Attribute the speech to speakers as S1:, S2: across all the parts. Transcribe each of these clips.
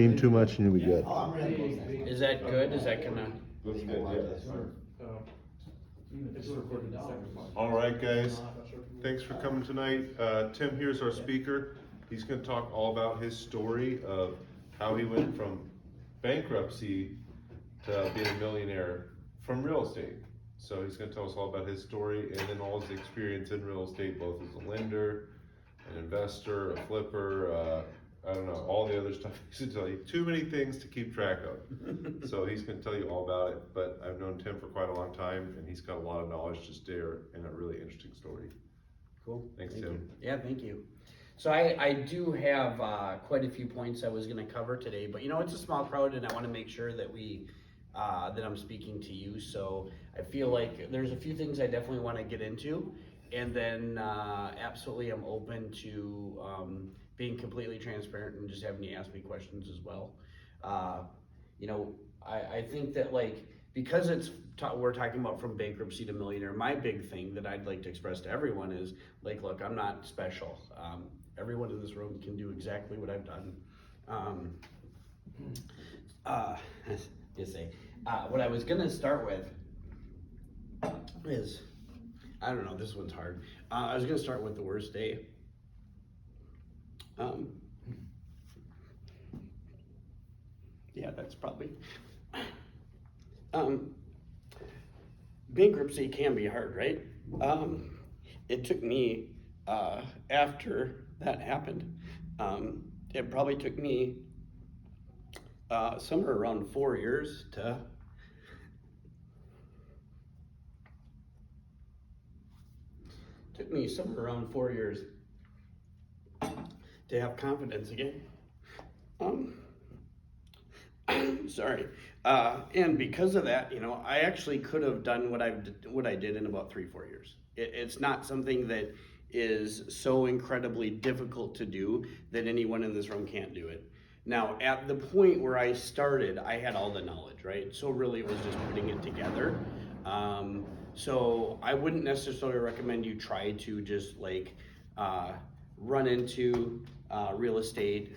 S1: Too much and you'll be good.
S2: Is that good? Is that gonna?
S3: Looks good, yeah. All right, guys, thanks for coming tonight. Tim here's our speaker. He's gonna talk all about his story of how he went from bankruptcy to being a millionaire from real estate. So he's gonna tell us all about his story and then all his experience in real estate, both as a lender, an investor, a flipper, I don't know, all the other stuff he's gonna tell you. Too many things to keep track of. So he's gonna tell you all about it, but I've known Tim for quite a long time and he's got a lot of knowledge to share and a really interesting story.
S2: Cool.
S3: Thanks,
S2: Thank
S3: Tim.
S2: you. Yeah, thank you. So I do have quite a few points I was gonna cover today, but you know, it's a small crowd and I wanna make sure that that I'm speaking to you. So I feel like there's a few things I definitely wanna get into. And then absolutely I'm open to being completely transparent and just having you ask me questions as well. You know, I think that like, because we're talking about from bankruptcy to millionaire, my big thing that I'd like to express to everyone is like, look, I'm not special. Everyone in this room can do exactly what I've done. What I was gonna start with is, I don't know, this one's hard. I was gonna start with the worst day. Yeah, that's probably. Bankruptcy can be hard, right? It took me, after that happened, it probably took me somewhere around 4 years to to have confidence again. Sorry. And because of that, you know, I actually could have done what I did in about 3-4 years. It's not something that is so incredibly difficult to do that anyone in this room can't do it. Now, at the point where I started, I had all the knowledge, right? So really it was just putting it together. So I wouldn't necessarily recommend you try to just like run into real estate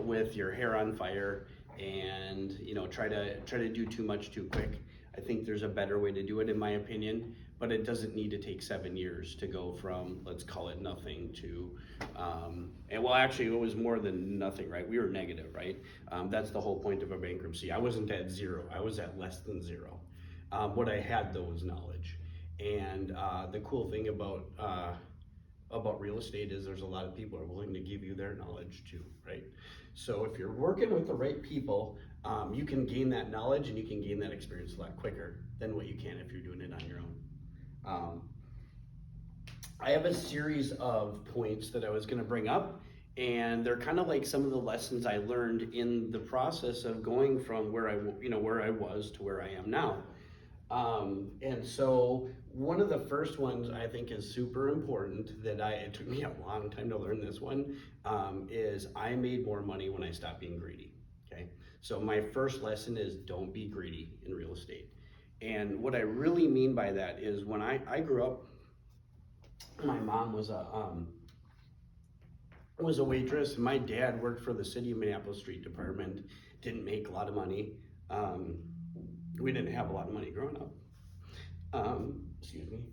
S2: with your hair on fire and you know try to do too much too quick. I think there's a better way to do it in my opinion, but it doesn't need to take 7 years to go from, let's call it nothing to and well actually it was more than nothing, right? We were negative, right? That's the whole point of a bankruptcy. I wasn't at zero, I was at less than zero. What I had though was knowledge. And the cool thing about real estate is there's a lot of people who are willing to give you their knowledge too, right? So if you're working with the right people, you can gain that knowledge and you can gain that experience a lot quicker than what you can if you're doing it on your own. I have a series of points that I was gonna bring up, and they're kind of like some of the lessons I learned in the process of going from where I was to where I am now. And so one of the first ones I think is super important that it took me a long time to learn this one, is I made more money when I stopped being greedy, okay? So my first lesson is don't be greedy in real estate. And what I really mean by that is when I grew up, my mom was a waitress. My dad worked for the city of Minneapolis Street Department, didn't make a lot of money. We didn't have a lot of money growing up. Excuse me.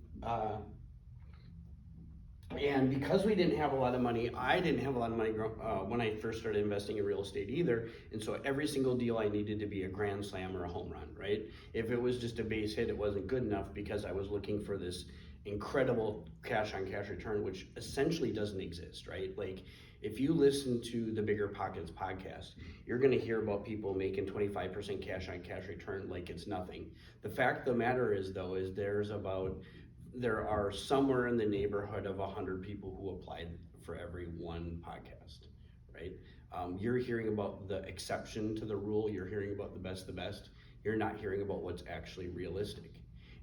S2: And because we didn't have a lot of money, I didn't have a lot of money when I first started investing in real estate either. And so every single deal I needed to be a grand slam or a home run, right? If it was just a base hit, it wasn't good enough because I was looking for this incredible cash on cash return, which essentially doesn't exist, right? Like if you listen to the Bigger Pockets podcast, you're gonna hear about people making 25% cash on cash return like it's nothing. The fact of the matter is though, is there are somewhere in the neighborhood of 100 people who applied for every one podcast, right? You're hearing about the exception to the rule, you're hearing about the best, you're not hearing about what's actually realistic.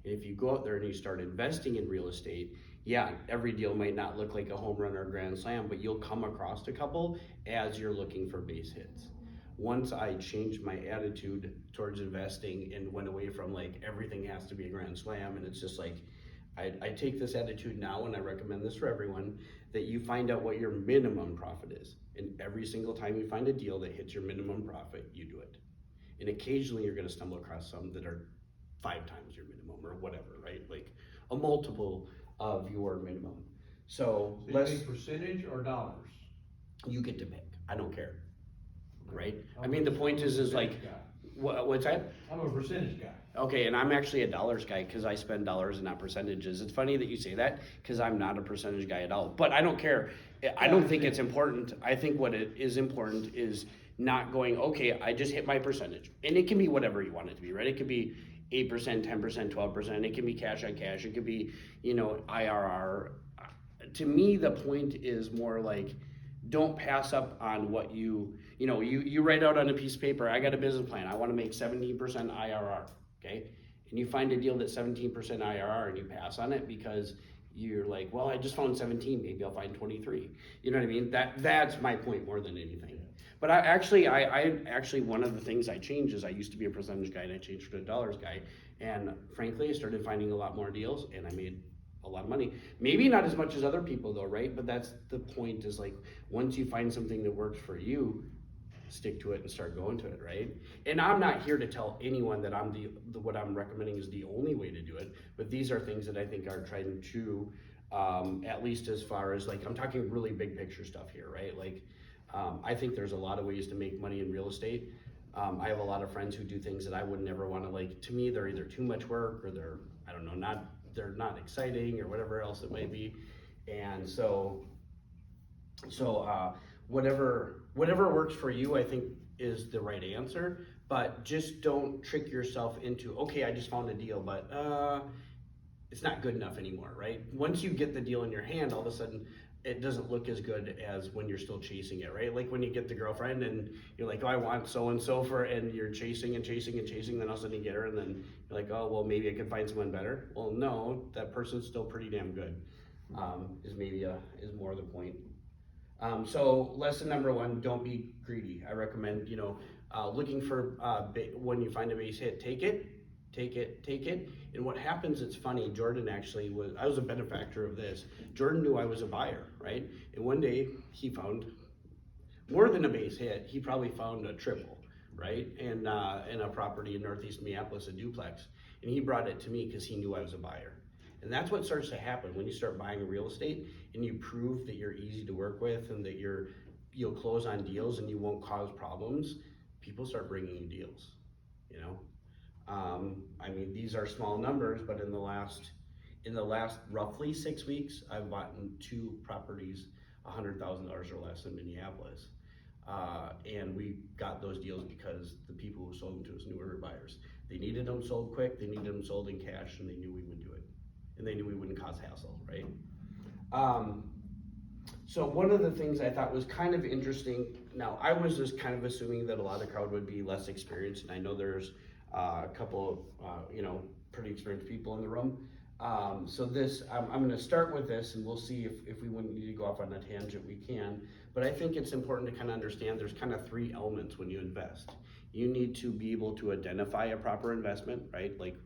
S2: And if you go out there and you start investing in real estate, yeah, every deal might not look like a home run or a grand slam, but you'll come across a couple as you're looking for base hits. Once I changed my attitude towards investing and went away from like everything has to be a grand slam, and it's just like, I take this attitude now and I recommend this for everyone, that you find out what your minimum profit is. And every single time you find a deal that hits your minimum profit, you do it. And occasionally you're gonna stumble across some that are 5 times your minimum or whatever, right? Like a multiple of your minimum. So
S1: So you
S2: let's,
S1: pay percentage or dollars?
S2: you get to pick, I don't care, right? I
S1: I'm
S2: mean, the
S1: a-
S2: point
S1: I'm a
S2: is like,
S1: percentage guy.
S2: what's that?
S1: I'm a percentage guy.
S2: Okay, and I'm actually a dollars guy because I spend dollars and not percentages. It's funny that you say that because I'm not a percentage guy at all. But I don't care. I don't think it's important. I think what it is important is not going, okay, I just hit my percentage. And it can be whatever you want it to be, right? It could be 8%, 10%, 12%. It can be cash on cash. It could be, IRR. To me, the point is more like, don't pass up on what you write out on a piece of paper. I got a business plan. I want to make 17% IRR. Okay. And you find a deal that's 17% IRR and you pass on it because you're like, well, I just found 17, maybe I'll find 23. You know what I mean? That's my point more than anything. But I actually, one of the things I changed is I used to be a percentage guy and I changed to a dollars guy. And frankly, I started finding a lot more deals and I made a lot of money. Maybe not as much as other people though, right? But that's the point, is like, once you find something that works for you, stick to it and start going to it, right? And I'm not here to tell anyone that I'm what I'm recommending is the only way to do it, but these are things that I think are tried and true, at least as far as like, I'm talking really big picture stuff here, right? Like, I think there's a lot of ways to make money in real estate. I have a lot of friends who do things that I would never want to, like, to me, they're either too much work or they're, I don't know, they're not exciting or whatever else it might be. And so whatever works for you, I think is the right answer, but just don't trick yourself into, okay, I just found a deal, but it's not good enough anymore, right? Once you get the deal in your hand, all of a sudden it doesn't look as good as when you're still chasing it, right? Like when you get the girlfriend and you're like, oh, I want so-and-so and you're chasing and chasing and chasing, then all of a sudden you get her and then you're like, oh, well, maybe I can find someone better. Well, no, that person's still pretty damn good, is more the point. So lesson number 1, don't be greedy. I recommend, looking for, when you find a base hit, take it. And what happens, it's funny, Jordan actually I was a benefactor of this. Jordan knew I was a buyer, right? And one day he found more than a base hit. He probably found a triple, right? And in a property in Northeast Minneapolis, a duplex. And he brought it to me because he knew I was a buyer. And that's what starts to happen when you start buying real estate and you prove that you're easy to work with and that you'll close on deals and you won't cause problems. People start bringing you deals, I mean, these are small numbers, but in the last roughly 6 weeks, I've bought 2 properties $100,000 or less in Minneapolis. And we got those deals because the people who sold them to us knew we were buyers. They needed them sold quick, they needed them sold in cash, and they knew we would do it. And they knew we wouldn't cause hassle, right? So one of the things I thought was kind of interesting, now I was just kind of assuming that a lot of the crowd would be less experienced, and I know there's a couple of, pretty experienced people in the room. So this, I'm gonna start with this and we'll see if we wouldn't need to go off on a tangent, we can. But I think it's important to kind of understand there's kind of 3 elements when you invest. You need to be able to identify a proper investment, right? Like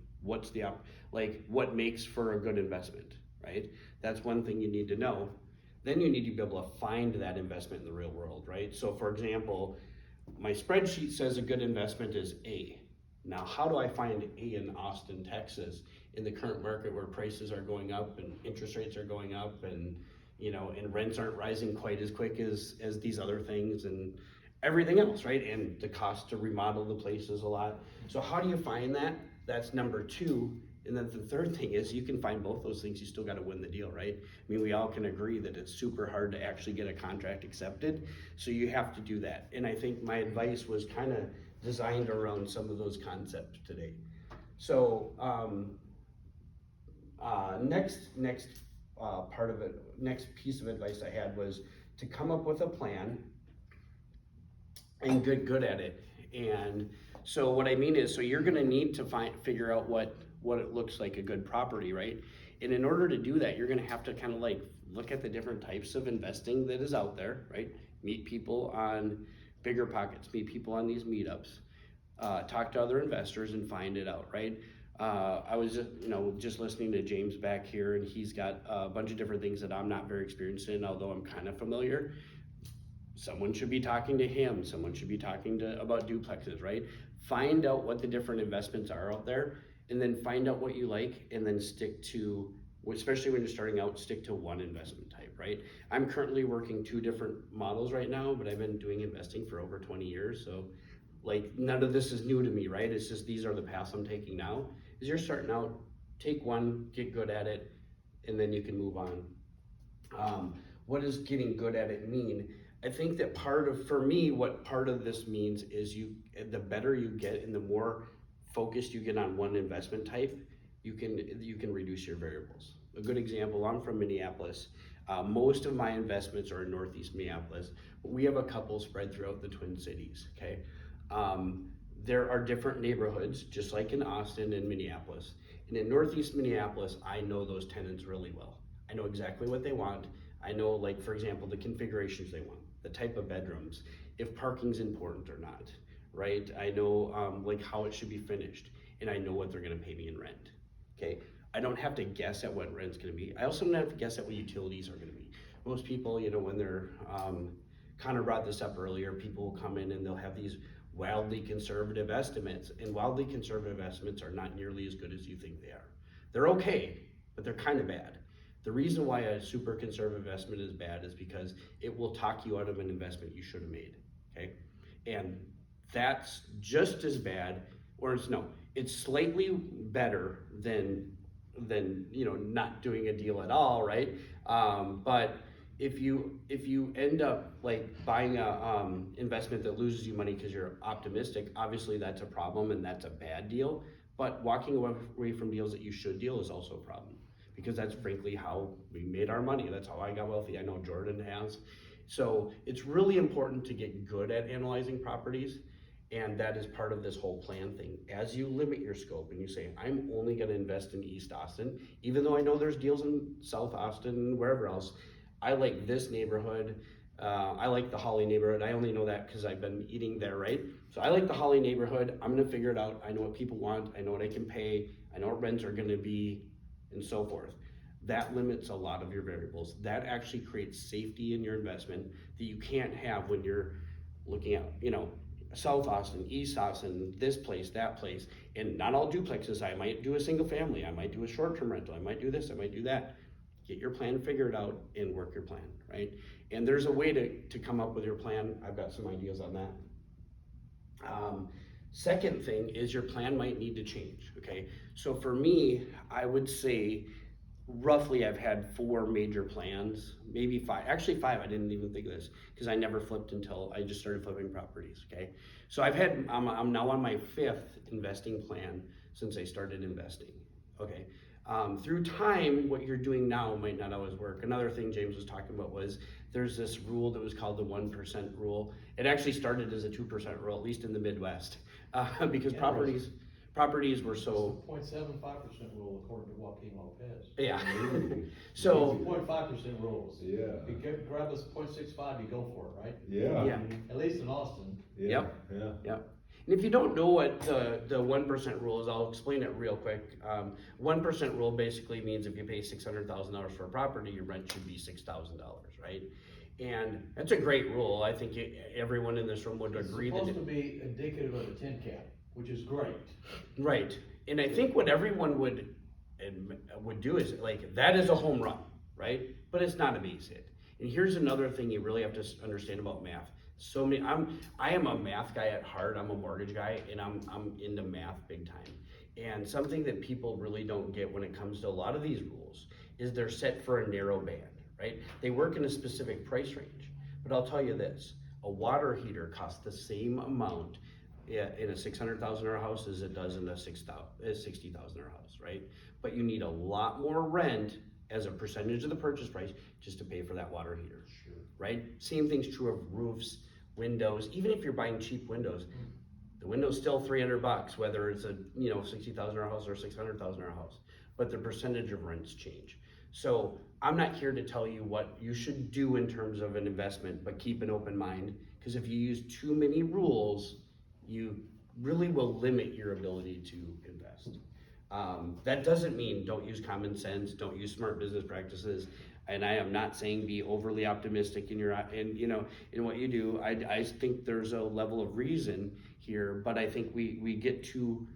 S2: what makes for a good investment, right? That's one thing you need to know. Then you need to be able to find that investment in the real world, right? So for example, my spreadsheet says a good investment is A. Now, how do I find A in Austin, Texas, in the current market where prices are going up and interest rates are going up and, and rents aren't rising quite as quick as these other things and everything else, right? And the cost to remodel the place is a lot. So how do you find that? That's number 2. And then the third thing is you can find both those things, you still got to win the deal, right? I mean, we all can agree that it's super hard to actually get a contract accepted. So you have to do that. And I think my advice was kind of designed around some of those concepts today. So next part of it, next piece of advice I had was to come up with a plan and get good at it. And so what I mean is, so you're gonna need to figure out what it looks like a good property, right? And in order to do that, you're gonna have to kind of like look at the different types of investing that is out there, right? Meet people on Bigger Pockets, meet people on these meetups, talk to other investors and find it out, right? I was just listening to James back here, and he's got a bunch of different things that I'm not very experienced in, although I'm kind of familiar. someone should be talking to him, someone should be talking to about duplexes, right? Find out what the different investments are out there, and then find out what you like, and then stick to, especially when you're starting out, stick to one investment type, right? I'm currently working 2 different models right now, but I've been doing investing for over 20 years, so like none of this is new to me, right? It's just these are the paths I'm taking now. As you're starting out, take one, get good at it, and then you can move on. What does getting good at it mean? I think that for me, what part of this means is the better you get and the more focused you get on one investment type, you can reduce your variables. A good example, I'm from Minneapolis. Most of my investments are in Northeast Minneapolis, but we have a couple spread throughout the Twin Cities, okay? There are different neighborhoods, just like in Austin and Minneapolis. And in Northeast Minneapolis, I know those tenants really well. I know exactly what they want. I know, like, for example, the configurations they want, the type of bedrooms, if parking's important or not, right? I know like how it should be finished, and I know what they're gonna pay me in rent, okay? I don't have to guess at what rent's gonna be. I also don't have to guess at what utilities are gonna be. Most people, you know, when they're, Connor brought this up earlier, people will come in and they'll have these wildly conservative estimates, and wildly conservative estimates are not nearly as good as you think they are. They're okay, but they're kind of bad. The reason why a super conservative investment is bad is because it will talk you out of an investment you should have made, okay? And that's just as bad, or it's slightly better than you know, not doing a deal at all, right? But if you end up like buying a investment that loses you money because you're optimistic, obviously that's a problem and that's a bad deal. But walking away from deals that you should deal is also a problem, because that's frankly how we made our money. That's how I got wealthy. I know Jordan has. So it's really important to get good at analyzing properties, and that is part of this whole plan thing. As you limit your scope and you say, I'm only gonna invest in East Austin, even though I know there's deals in South Austin and wherever else, I like this neighborhood. I like the Holly neighborhood. I only know that because I've been eating there, right? So I like the Holly neighborhood. I'm gonna figure it out. I know what people want. I know what I can pay. I know what rents are gonna be, and so forth. That limits a lot of your variables. That actually creates safety in your investment that you can't have when you're looking at, you know, South Austin, East Austin, this place, that place, and not all duplexes. I might do a single family. I might do a short-term rental. I might do this. I might do that. Get your plan figured out and work your plan, right? And there's a way to come up with your plan. I've got some ideas on that. Second thing is your plan might need to change, okay? So for me, I would say roughly I've had 4 major plans, maybe 5, actually 5, I didn't even think of this, because I never flipped until I just started flipping properties, okay? So I'm now on my 5th investing plan since I started investing, okay? Through time, what you're doing now might not always work. Another thing James was talking about was there's this rule that was called the 1% rule. It actually started as a 2% rule, at least in the Midwest, because properties were so.
S1: 0.75% rule according to Joaquin Lopez.
S2: Yeah. So
S1: 0.5% rules.
S3: Yeah.
S1: If you grab us 0.65, you go for it, right?
S3: Yeah.
S2: Yeah.
S1: At least in Austin.
S3: Yeah.
S2: Yep.
S3: Yeah.
S2: Yep. And if you don't know what the 1% rule is, I'll explain it real quick. 1% rule basically means if you pay $600,000 for a property, your rent should be $6,000, right? And that's a great rule. I think everyone in this room would agree that
S1: It's supposed to be indicative of a 10 cap, which is great.
S2: Right. And I think what everyone would do is like, that is a home run, right? But it's not a base hit. And here's another thing you really have to understand about math. I am a math guy at heart. I'm a mortgage guy, and I'm into math big time. And something that people really don't get when it comes to a lot of these rules is they're set for a narrow band, right? They work in a specific price range. But I'll tell you this, a water heater costs the same amount in a $600,000 house as it does in a $60,000 house, right? But you need a lot more rent as a percentage of the purchase price just to pay for that water heater,
S1: Sure.
S2: right? Same thing's true of roofs, windows. Even if you're buying cheap windows, the window's still $300, whether it's a $60,000 house or $600,000 house. But the percentage of rents change. So I'm not here to tell you what you should do in terms of an investment, but keep an open mind, because if you use too many rules, you really will limit your ability to invest. That doesn't mean don't use common sense, don't use smart business practices. And I am not saying be overly optimistic in in what you do. I think there's a level of reason here, but I think we get too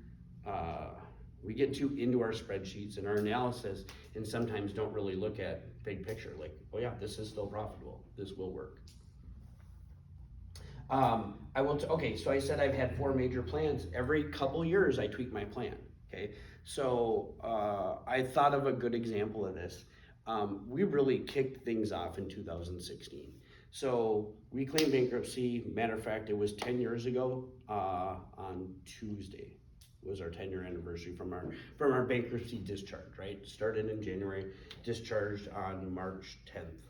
S2: into our spreadsheets and our analysis, and sometimes don't really look at big picture. Like, oh yeah, this is still profitable. This will work. Okay, so I said I've had 4 major plans. Every couple years I tweak my plan, okay? So I thought of a good example of this. We really kicked things off in 2016. So we claimed bankruptcy. Matter of fact, it was 10 years ago on Tuesday was our 10-year anniversary from our bankruptcy discharge, right? Started in January, discharged on March 10th.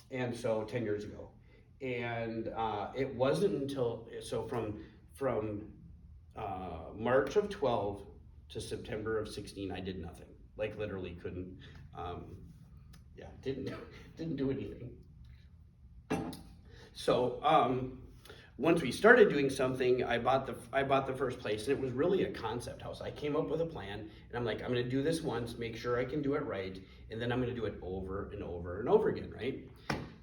S2: And so 10 years ago. And it wasn't until, so from March of 12 to September of 16, I did nothing. Like literally couldn't, didn't do anything. So once we started doing something, I bought the first place, and it was really a concept house. I came up with a plan, and I'm like, I'm gonna do this once, make sure I can do it right, and then I'm gonna do it over and over and over again, right?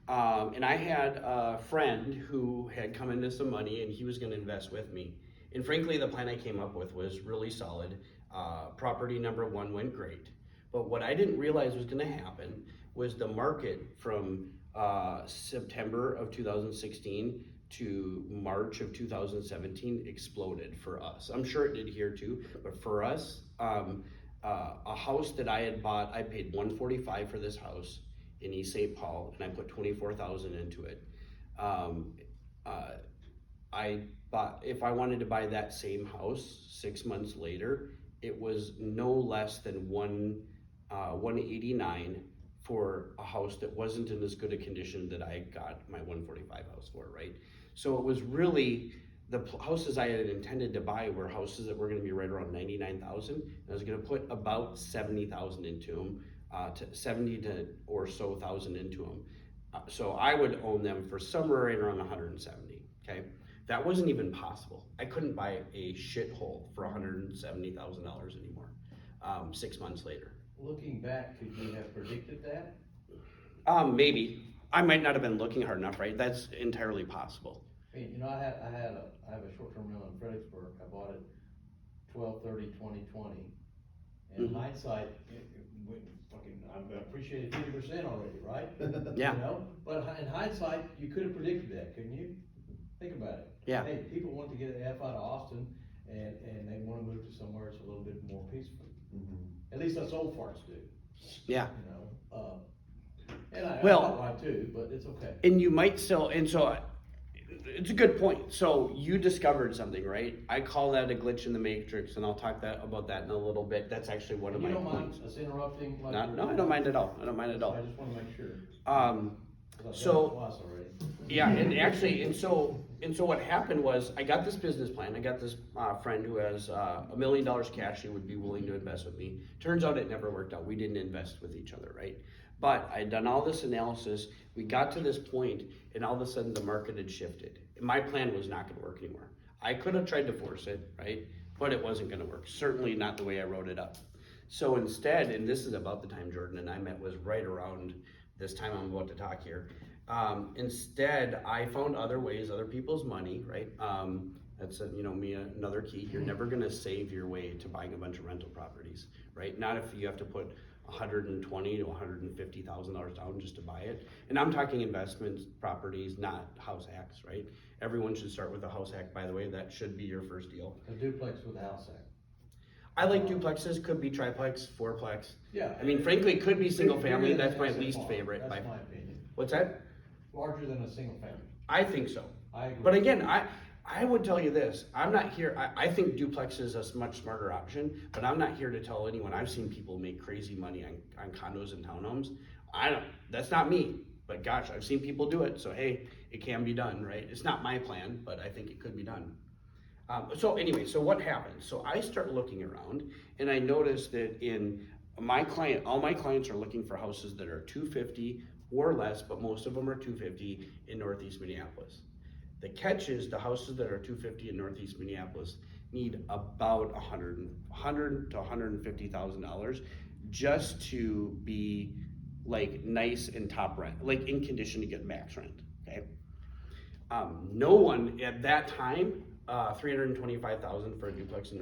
S2: And I had a friend who had come into some money, and he was gonna invest with me. And frankly, the plan I came up with was really solid. Property number 1 went great. But what I didn't realize was gonna happen was the market from September of 2016 to March of 2017 exploded for us. I'm sure it did here too, but for us, a house that I had bought, I paid $145 for this house in East St. Paul, and I put $24,000 into it. If I wanted to buy that same house 6 months later, it was no less than $189 for a house that wasn't in as good a condition that I got my $145 house for, right? So it was really, the houses I had intended to buy were houses that were gonna be right around $99,000. I was gonna put about $70,000 into them, to 70 to or so thousand into them. So I would own them for somewhere right around 170, okay? That wasn't even possible. I couldn't buy a shithole for $170,000 anymore, 6 months later.
S1: Looking back, could you have predicted that?
S2: Maybe. I might not have been looking hard enough, right? That's entirely possible.
S1: I mean, I have a short-term rental in Fredericksburg. I bought it 12/30/2020. And in hindsight, I've appreciated 50% already, right?
S2: Yeah.
S1: You know, but in hindsight, you could have predicted that, couldn't you? Think about it.
S2: Yeah.
S1: Hey, people want to get the F out of Austin, and they want to move to somewhere that's a little bit more peaceful. At least us old farts do.
S2: Yeah.
S1: You know, and I
S2: Well,
S1: thought right too, but it's okay.
S2: And you might still, and so it's a good point. So you discovered something, right? I call that a glitch in the matrix, and I'll talk about that in a little bit. That's actually one of my points.
S1: You don't mind us interrupting? Like
S2: No, I don't mind at all. I don't mind at all.
S1: I just want to make sure.
S2: So
S1: Twice already.
S2: yeah, and so what happened was I got this business plan. I got this friend who has $1 million cash. He would be willing to invest with me. Turns out it never worked out. We didn't invest with each other, right? But I'd done all this analysis. We got to this point, and all of a sudden the market had shifted. My plan was not going to work anymore. I could have tried to force it, right? But it wasn't going to work. Certainly not the way I wrote it up. So instead, and this is about the time Jordan and I met, was right around this time I'm about to talk here. Instead, I found other ways, other people's money, right? That's another key. You're never going to save your way to buying a bunch of rental properties, right? Not if you have to put $120,000 to $150,000 down just to buy it. And I'm talking investment properties, not house hacks, right? Everyone should start with a house hack, by the way. That should be your first deal.
S1: A duplex with a house hack.
S2: I like duplexes, could be triplex, fourplex.
S1: Yeah.
S2: I mean, frankly, it could be single family. That's my least favorite.
S1: That's my opinion.
S2: What's that?
S1: Larger than a single family.
S2: I think so.
S1: I agree.
S2: But again, I would tell you this. I'm not here. I think duplex is a much smarter option, but I'm not here to tell anyone. I've seen people make crazy money on condos and townhomes. That's not me, but gosh, I've seen people do it. So hey, it can be done, right? It's not my plan, but I think it could be done. So anyway, so what happens? So I start looking around, and I notice that all my clients are looking for houses that are 250 or less, but most of them are 250 in Northeast Minneapolis. The catch is the houses that are 250 in Northeast Minneapolis need about $100,000 to $150,000 just to be like nice and top rent, like in condition to get max rent, okay? No one at that time, $325,000 for a duplex in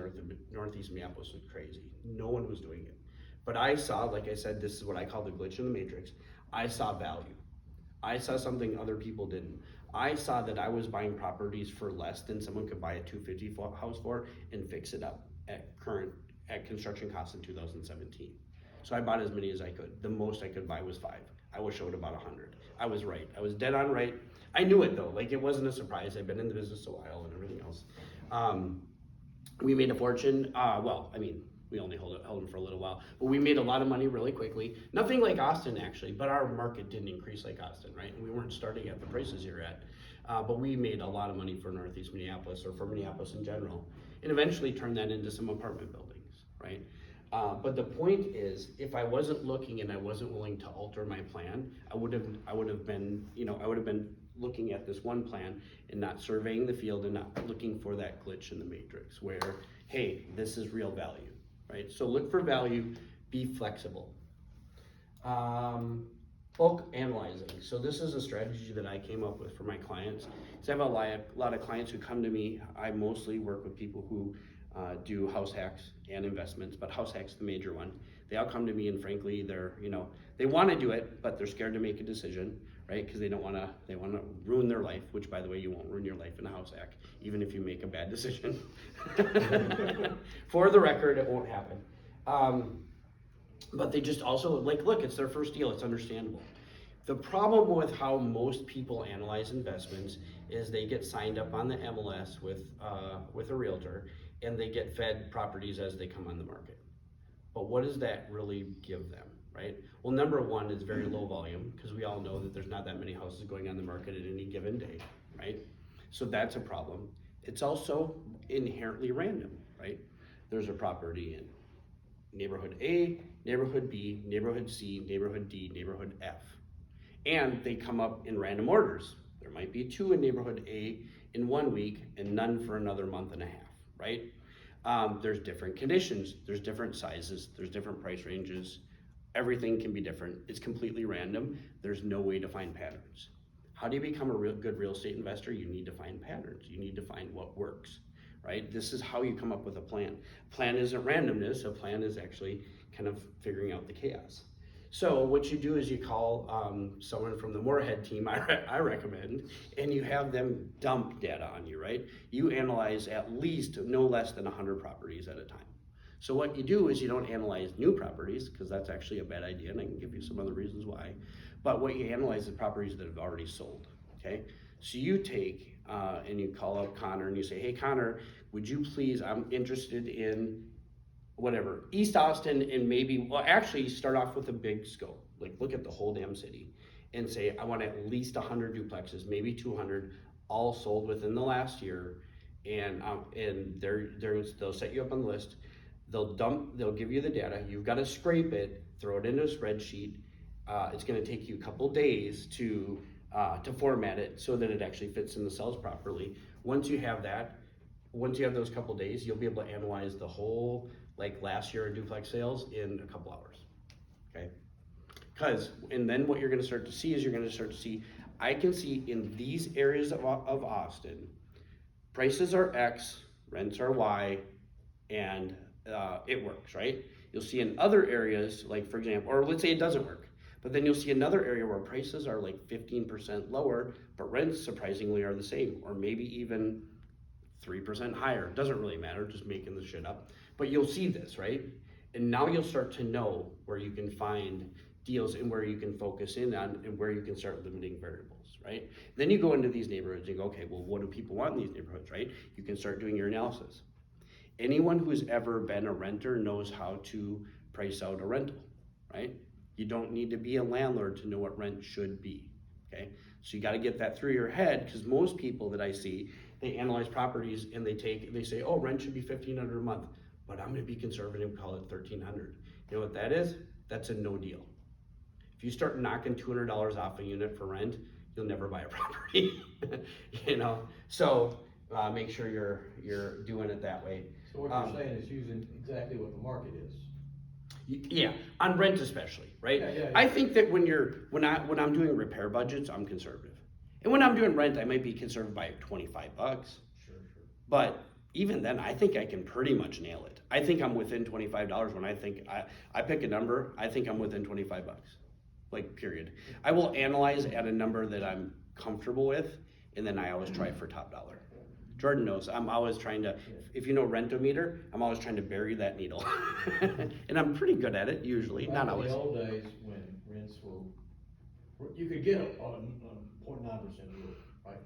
S2: Northeast Minneapolis was crazy. No one was doing it. But I saw, like I said, this is what I call the glitch in the matrix. I saw value. I saw something other people didn't. I saw that I was buying properties for less than someone could buy a 250 house for and fix it up at construction costs in 2017. So I bought as many as I could. The most I could buy was 5. I was showed about 100. I was right. I was dead on right. I knew it though, like it wasn't a surprise. I've been in the business a while and everything else. We made a fortune. We only held them for a little while, but we made a lot of money really quickly. Nothing like Austin actually, but our market didn't increase like Austin, right? We weren't starting at the prices you're at, but we made a lot of money for Northeast Minneapolis or for Minneapolis in general, and eventually turned that into some apartment buildings, right? But the point is, if I wasn't looking and I wasn't willing to alter my plan, I would have been looking at this one plan and not surveying the field and not looking for that glitch in the matrix where, hey, this is real value, right? So look for value, be flexible. Bulk analyzing. So this is a strategy that I came up with for my clients. So I have a lot of clients who come to me. I mostly work with people who do house hacks and investments, but house hacks the major one. They all come to me and frankly, they want to do it, but they're scared to make a decision, right? Because they want to ruin their life, which by the way, you won't ruin your life in a house hack, even if you make a bad decision. For the record, it won't happen. But they just also look, it's their first deal, it's understandable. The problem with how most people analyze investments is they get signed up on the MLS with a realtor and they get fed properties as they come on the market. But what does that really give them, right? Well, number one is very low volume because we all know that there's not that many houses going on the market at any given day, right? So that's a problem. It's also inherently random, right? There's a property in neighborhood A, neighborhood B, neighborhood C, neighborhood D, neighborhood F. And they come up in random orders. There might be 2 in neighborhood A in 1 week and none for another month and a half, right? There's different conditions, there's different sizes, there's different price ranges. Everything can be different. It's completely random. There's no way to find patterns. How do you become a good real estate investor? You need to find patterns. You need to find what works, right? This is how you come up with a plan. Plan isn't randomness. A plan is actually kind of figuring out the chaos. So what you do is you call someone from the Moorhead team, I recommend, and you have them dump data on you, right? You analyze at least no less than 100 properties at a time. So what you do is you don't analyze new properties, because that's actually a bad idea, and I can give you some other reasons why. But what you analyze is properties that have already sold, okay? So you take and you call up Connor and you say, hey Connor, would you please, I'm interested in whatever, East Austin, and maybe, well actually start off with a big scope, like look at the whole damn city and say, I want at least 100 duplexes, maybe 200, all sold within the last year, and they'll set you up on the list. They'll give you the data. You've got to scrape it, throw it into a spreadsheet. It's going to take you a couple days to format it so that it actually fits in the cells properly. Once you have those couple days, you'll be able to analyze the whole last year of duplex sales in a couple hours. Okay, and then what you're going to start to see is I can see in these areas of Austin, prices are X, rents are Y, and it works, right? You'll see in other areas, like for example, or let's say it doesn't work, but then you'll see another area where prices are 15% lower, but rents surprisingly are the same, or maybe even 3% higher. It doesn't really matter, just making the shit up. But you'll see this, right? And now you'll start to know where you can find deals and where you can focus in on and where you can start limiting variables, right? Then you go into these neighborhoods and go, okay, well, what do people want in these neighborhoods, right? You can start doing your analysis. Anyone who's ever been a renter knows how to price out a rental, right? You don't need to be a landlord to know what rent should be, okay? So you got to get that through your head, because most people that I see, they analyze properties and they say, oh, rent should be $1,500 a month, but I'm going to be conservative and call it $1,300. You know what that is? That's a no deal. If you start knocking $200 off a unit for rent, you'll never buy a property. You know, so make sure you're doing it that way.
S1: So what you're saying is using exactly what the market is.
S2: Yeah, on rent especially, right?
S1: Yeah.
S2: I think that when I'm doing repair budgets, I'm conservative. And when I'm doing rent, I might be conservative by $25.
S1: Sure.
S2: But even then, I think I can pretty much nail it. I think I'm within $25 when I pick a number, I think I'm within $25. Like, period. I will analyze at a number that I'm comfortable with, and then I always try for top dollar. Jordan knows, I'm always trying to, if you know Rentometer, I'm always trying to bury that needle. And I'm pretty good at it, usually, not
S1: Back in
S2: always.
S1: the old days when rents were, you could get a 0.9% deal, right?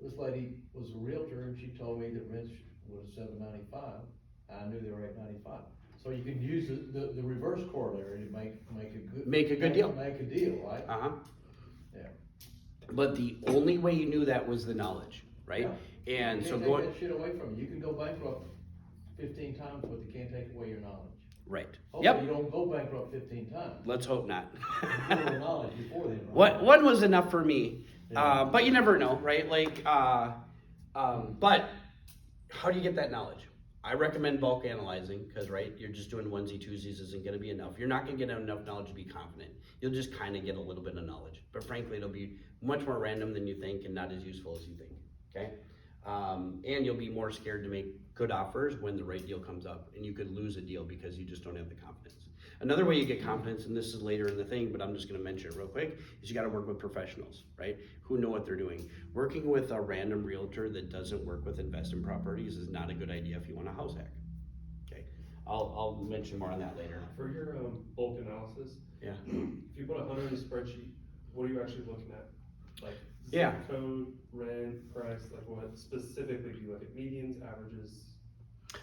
S1: This lady was a realtor and she told me that rents was $7.95, I knew they were $8.95. So you can use the reverse corollary to make a good
S2: deal.
S1: Make a deal, right?
S2: Uh-huh.
S1: Yeah.
S2: But the only way you knew that was the knowledge, right?
S1: Yeah.
S2: And
S1: You
S2: so
S1: can't take that shit away from you. You can go bankrupt 15 times, but they can't take away your knowledge.
S2: right.
S1: Hopefully
S2: Yep.
S1: you don't go bankrupt 15 times.
S2: Let's hope not.
S1: You know the knowledge before then. Right?
S2: One was enough for me,
S1: Yeah.
S2: but you never know, right? Like, but how do you get that knowledge? I recommend bulk analyzing because, right, you're just doing onesie twosies isn't going to be enough. You're not going to get enough knowledge to be confident. You'll just kind of get a little bit of knowledge, but frankly, it'll be much more random than you think and not as useful as you think. Okay, and you'll be more scared to make good offers when the right deal comes up, and you could lose a deal because you just don't have the confidence. Another way you get confidence, and this is later in the thing, but I'm just going to mention it real quick, is you got to work with professionals, right? Who know what they're doing. Working with a random realtor that doesn't work with investment properties is not a good idea if you want a house hack. Okay, I'll mention more on that later.
S4: For your bulk analysis,
S2: Yeah.
S4: if you put 100 in a spreadsheet, what are you actually looking at? Like zip
S2: Yeah.
S4: code, rent, price, like what specifically do you look at? Medians, averages?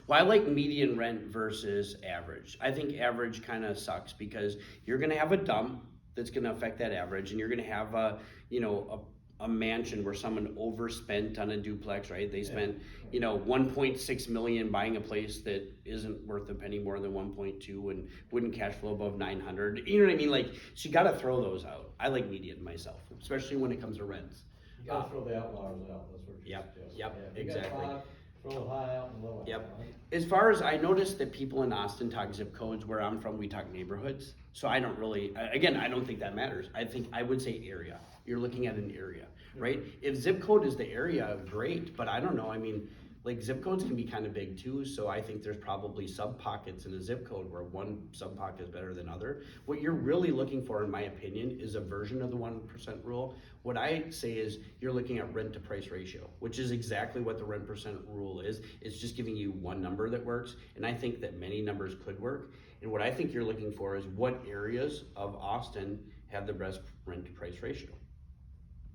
S2: Well, I like median rent versus average. I think average kind of sucks because you're going to have a dump that's going to affect that average, and you're going to have a mansion where someone overspent on a duplex, right? They spent, 1.6 million buying a place that isn't worth a penny more than 1.2 and wouldn't cash flow above 900. You know what I mean? Like, so you got to throw those out. I like median myself, especially when it comes to rents.
S1: You gotta throw the outliers out, that's what you're
S2: Yep,
S1: suggesting.
S2: yep,
S1: Yeah, if you got
S2: exactly.
S1: 5, throw the high out and low out.
S2: Yep.
S1: Right?
S2: As far as I noticed that people in Austin talk zip codes, where I'm from, we talk neighborhoods. So I don't really, again, I don't think that matters. I would say area. You're looking at an area, right? If zip code is the area, great, but I don't know. I mean, like zip codes can be kind of big too. So I think there's probably sub pockets in a zip code where one sub pocket is better than other. What you're really looking for, in my opinion, is a version of the 1% rule. What I say is you're looking at rent to price ratio, which is exactly what the rent percent rule is. It's just giving you one number that works. And I think that many numbers could work. And what I think you're looking for is what areas of Austin have the best rent to price ratio.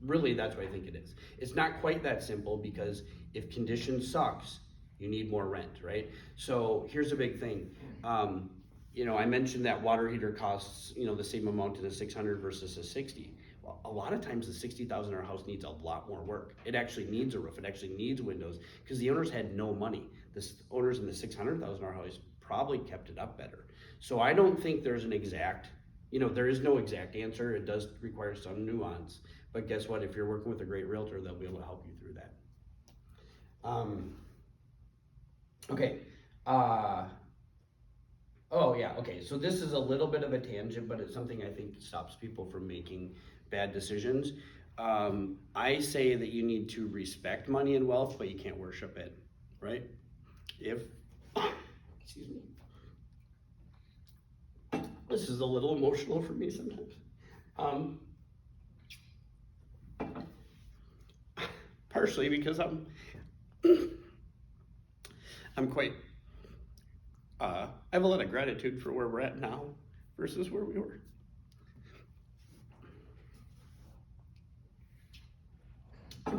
S2: Really, that's what I think it is. It's not quite that simple because if condition sucks, you need more rent, right? So here's a big thing. I mentioned that water heater costs, the same amount in a 600 versus a 60. Well, a lot of times the $60,000 house needs a lot more work. It actually needs a roof. It actually needs windows because the owners had no money. The owners in the $600,000 house probably kept it up better. So I don't think there's an exact, there is no exact answer. It does require some nuance. But guess what? If you're working with a great realtor, they'll be able to help you through that. Okay. Okay. So this is a little bit of a tangent, but it's something I think stops people from making bad decisions. I say that you need to respect money and wealth, but you can't worship it, right? Excuse me. This is a little emotional for me sometimes. Partially because I'm quite, I have a lot of gratitude for where we're at now versus where we were.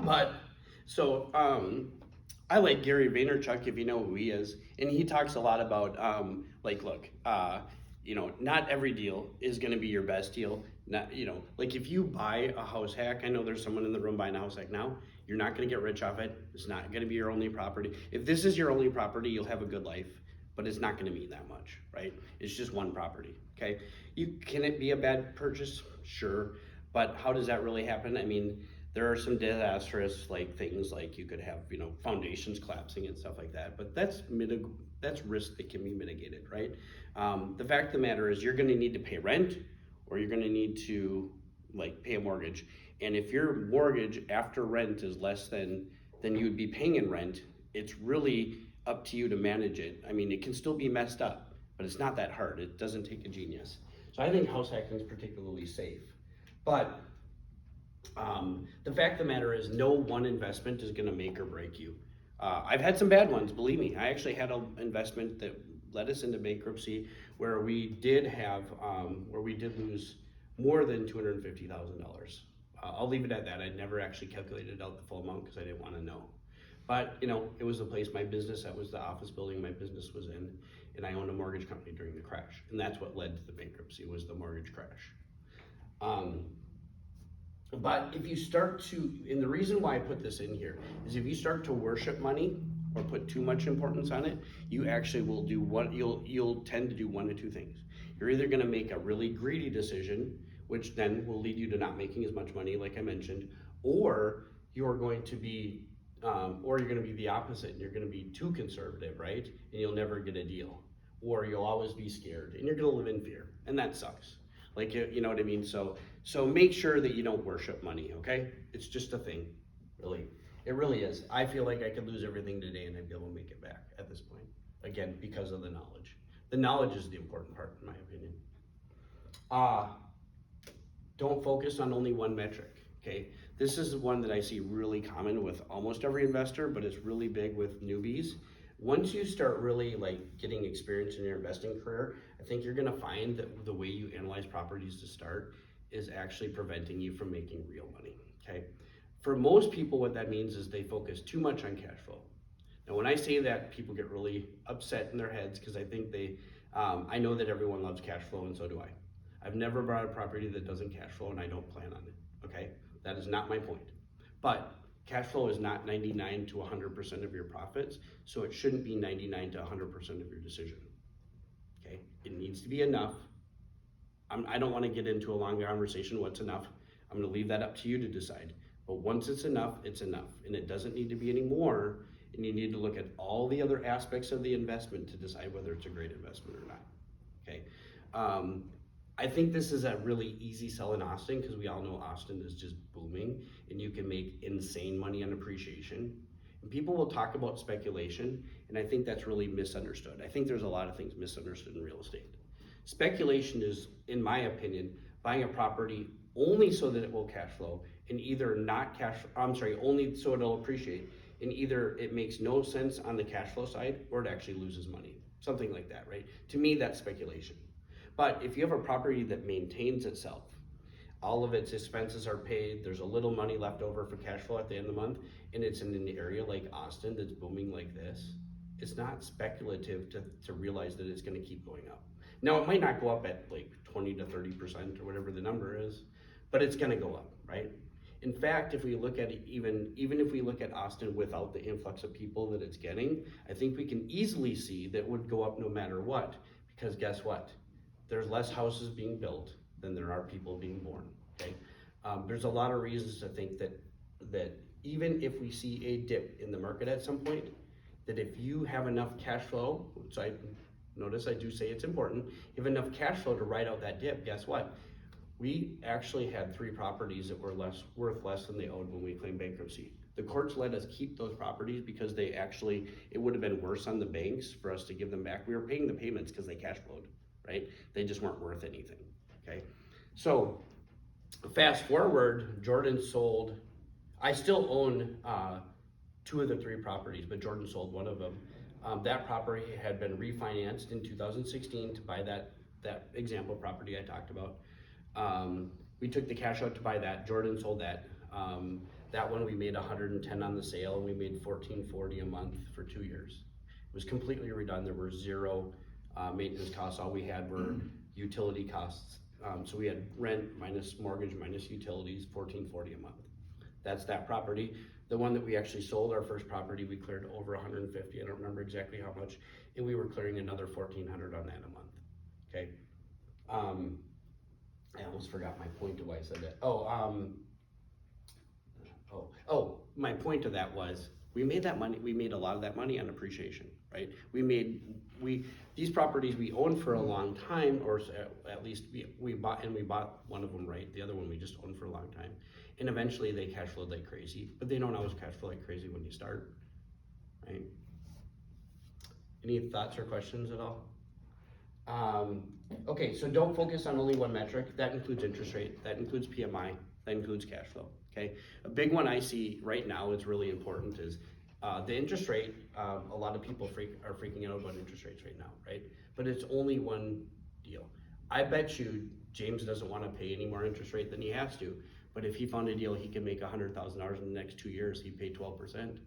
S2: But, so, I like Gary Vaynerchuk, if you know who he is, and he talks a lot about, not every deal is gonna be your best deal. Not, like if you buy a house hack, I know there's someone in the room buying a house hack now, you're not gonna get rich off it. It's not gonna be your only property. If this is your only property, you'll have a good life, but it's not gonna mean that much, right? It's just one property, okay? Can it be a bad purchase? Sure, but how does that really happen? I mean, There are some disastrous like things like you could have, you know, foundations collapsing and stuff like that, but that's risk that can be mitigated, right? The fact of the matter is you're gonna need to pay rent or you're gonna need to like pay a mortgage. And if your mortgage after rent is less than you would be paying in rent, it's really up to you to manage it. I mean, it can still be messed up, but it's not that hard. It doesn't take a genius. So I think house hacking is particularly safe. But the fact of the matter is no one investment is gonna make or break you. I've had some bad ones, believe me. I actually had an investment that led us into bankruptcy where we did lose more than $250,000. I'll leave it at that. I never actually calculated out the full amount because I didn't want to know. But you know, it was the place, my business, that was the office building my business was in, and I owned a mortgage company during the crash, and that's what led to the bankruptcy, was the mortgage crash. But if you start to, and the reason why I put this in here is if you start to worship money or put too much importance on it, you actually will do you'll tend to do one of two things. You're either gonna make a really greedy decision, which then will lead you to not making as much money, like I mentioned, or you're going to be the opposite, and you're gonna be too conservative, right? And you'll never get a deal, or you'll always be scared, and you're gonna live in fear, and that sucks. Like, you know what I mean? So make sure that you don't worship money, okay? It's just a thing, really. It really is. I feel like I could lose everything today and I'd be able to make it back at this point. Again, because of the knowledge. The knowledge is the important part, in my opinion. Don't focus on only one metric, okay? This is one that I see really common with almost every investor, but it's really big with newbies. Once you start really like getting experience in your investing career, I think you're gonna find that the way you analyze properties to start is actually preventing you from making real money, okay? For most people, what that means is they focus too much on cash flow. Now, when I say that, people get really upset in their heads because I think I know that everyone loves cash flow, and so do I. I've never bought a property that doesn't cash flow, and I don't plan on it, okay? That is not my point. But cash flow is not 99 to 100% of your profits, so it shouldn't be 99 to 100% of your decision, okay? It needs to be enough. I don't wanna get into a long conversation what's enough. I'm gonna leave that up to you to decide. But once it's enough, and it doesn't need to be any more, and you need to look at all the other aspects of the investment to decide whether it's a great investment or not, okay? I think this is a really easy sell in Austin because we all know Austin is just booming and you can make insane money on appreciation. And people will talk about speculation, and I think that's really misunderstood. I think there's a lot of things misunderstood in real estate. Speculation is, in my opinion, buying a property only so that it will cash flow and only so it'll appreciate, and either it makes no sense on the cash flow side or it actually loses money. Something like that, right? To me, that's speculation. But if you have a property that maintains itself, all of its expenses are paid, there's a little money left over for cash flow at the end of the month, and it's in an area like Austin that's booming like this, it's not speculative to realize that it's gonna keep going up. Now, it might not go up at like 20 to 30% or whatever the number is, but it's gonna go up, right? In fact, if we look at it, even if we look at Austin without the influx of people that it's getting, I think we can easily see that it would go up no matter what, because guess what? There's less houses being built than there are people being born, okay? There's a lot of reasons to think that even if we see a dip in the market at some point, that if you have enough cash flow, which I do say it's important, you have enough cash flow to ride out that dip, guess what? We actually had 3 properties that were worth less than they owed when we claimed bankruptcy. The courts let us keep those properties because it would have been worse on the banks for us to give them back. We were paying the payments because they cash flowed, right? They just weren't worth anything, okay? So fast forward, Jordan sold, I still own 2 of the 3 properties, but Jordan sold one of them. That property had been refinanced in 2016 to buy that example property I talked about. We took the cash out to buy that. Jordan sold that. That one we made $110 on the sale, and we made $14.40 a month for 2 years. It was completely redone. There were 0 maintenance costs. All we had were utility costs. So we had rent minus mortgage minus utilities, $14.40 a month. That's that property. The one that we actually sold, our first property, we cleared over $150. I don't remember exactly how much, and we were clearing another $1,400 on that a month. Okay. I almost forgot my point of why I said that. My point to that was, we made a lot of that money on appreciation, right? These properties we owned for a long time, or at least we bought one of them, right? The other one we just owned for a long time. And eventually they cash flowed like crazy, but they don't always cash flow like crazy when you start, right? Any thoughts or questions at all? Okay, so don't focus on only one metric. That includes interest rate, that includes PMI, that includes cash flow, okay? A big one I see right now is really important is the interest rate. A lot of people are freaking out about interest rates right now, right? But it's only one deal. I bet you James doesn't want to pay any more interest rate than he has to, but if he found a deal he could make $100,000 in the next 2 years, he'd pay 12%.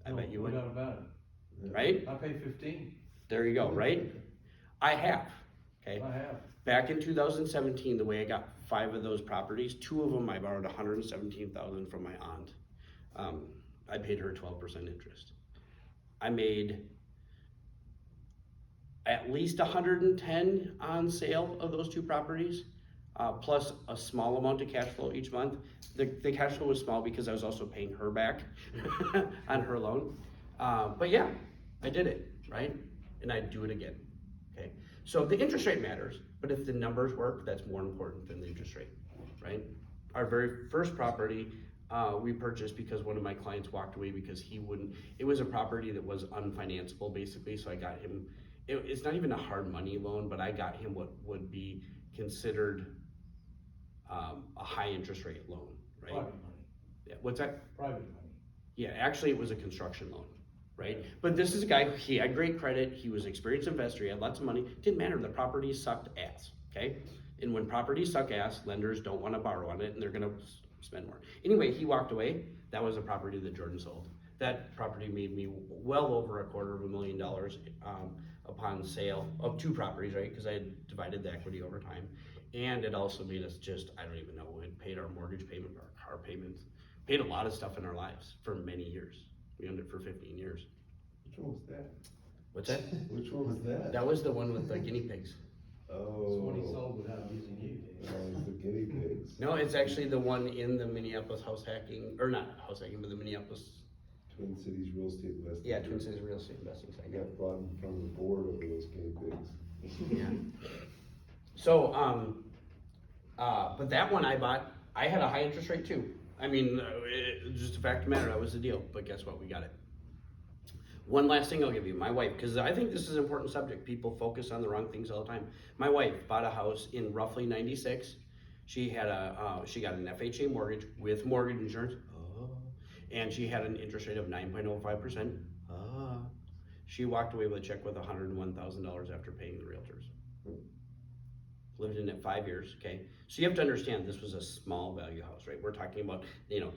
S2: I bet you would.
S1: No doubt about it.
S2: Right?
S1: I pay 15.
S2: There you go, right? I have, okay?
S1: I have.
S2: Back in 2017, the way I got 5 of those properties, 2 of them I borrowed $117,000 from my aunt. I paid her 12% interest. I made at least 110 on sale of those 2 properties, plus a small amount of cash flow each month. The cash flow was small because I was also paying her back on her loan. But yeah, I did it, right? And I'd do it again, okay? So the interest rate matters, but if the numbers work, that's more important than the interest rate, right? Our very first property, we purchased because one of my clients walked away because it was a property that was unfinanceable basically, so I got him, it's not even a hard money loan, but I got him what would be considered a high interest rate loan, right?
S1: Private money.
S2: Yeah, what's that?
S1: Private money.
S2: Yeah, actually it was a construction loan, right? But this is a guy, he had great credit, he was an experienced investor, he had lots of money, didn't matter, the property sucked ass, okay? And when properties suck ass, lenders don't wanna borrow on it and they're gonna spend more. Anyway, he walked away. That was a property that Jordan sold. That property made me well over $250,000 upon sale of 2 properties, right? Because I had divided the equity over time. And it also made us I don't even know, we paid our mortgage payment, our car payments, paid a lot of stuff in our lives for many years. We owned it for 15 years.
S3: Which one was that?
S2: What's that?
S3: Which one was that?
S2: That was the one with the guinea pigs.
S3: Oh.
S1: So when he sold without using you.
S3: Oh, the guinea pigs.
S2: No, it's actually the one in the Minneapolis house hacking, or not house hacking, but the Minneapolis,
S3: Twin Cities Real Estate Investing.
S2: yeah, Twin Cities Real Estate Investing
S3: I
S2: site.
S3: got brought in front of the board over those guinea pigs.
S2: Yeah. So, but that one I bought, I had a high interest rate too. I mean, just a fact of the matter, that was the deal, but guess what, we got it. One last thing I'll give you, my wife, because I think this is an important subject, people focus on the wrong things all the time. My wife bought a house in roughly 96. She got an FHA mortgage with mortgage insurance, and she had an interest rate of 9.05%. She walked away with a check with $101,000 after paying the realtors. Lived in it 5 years, okay? So you have to understand, this was a small value house, right? We're talking about,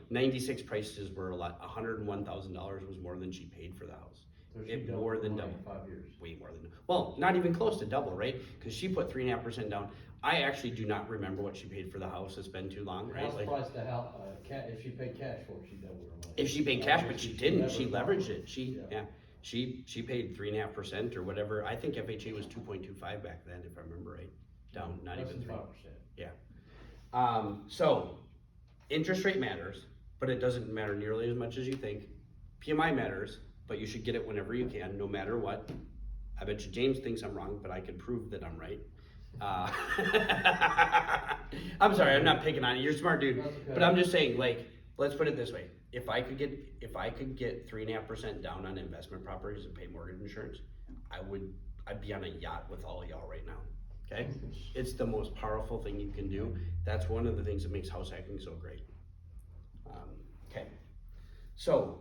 S2: 96 prices were a lot, $101,000 was more than she paid for the house.
S1: So she
S2: It
S1: doubled
S2: more than
S1: her
S2: double.
S1: money in 5 years.
S2: Way more than, well, not even close to double, right? Because she put 3.5% down. I actually do not remember what she paid for the house, it's been too long, right?
S1: House
S2: Like,
S1: price to house, if she paid cash for it, she doubled her money.
S2: if she paid cash, but she didn't, she
S1: levered
S2: leveraged it, she paid 3.5% or whatever. I think FHA was 2.25 back then, if I remember right, down, not
S1: Less
S2: even
S1: than
S2: 3.
S1: 5%.
S2: So, interest rate matters, but it doesn't matter nearly as much as you think. PMI matters, but you should get it whenever you can, no matter what. I bet you James thinks I'm wrong, but I could prove that I'm right. I'm sorry, I'm not picking on you, you're a smart dude,
S1: That's okay.
S2: but I'm just saying, like, let's put it this way. If I could get 3.5% down on investment properties and pay mortgage insurance, I'd be on a yacht with all of y'all right now. Okay, it's the most powerful thing you can do. That's one of the things that makes house hacking so great. Okay, so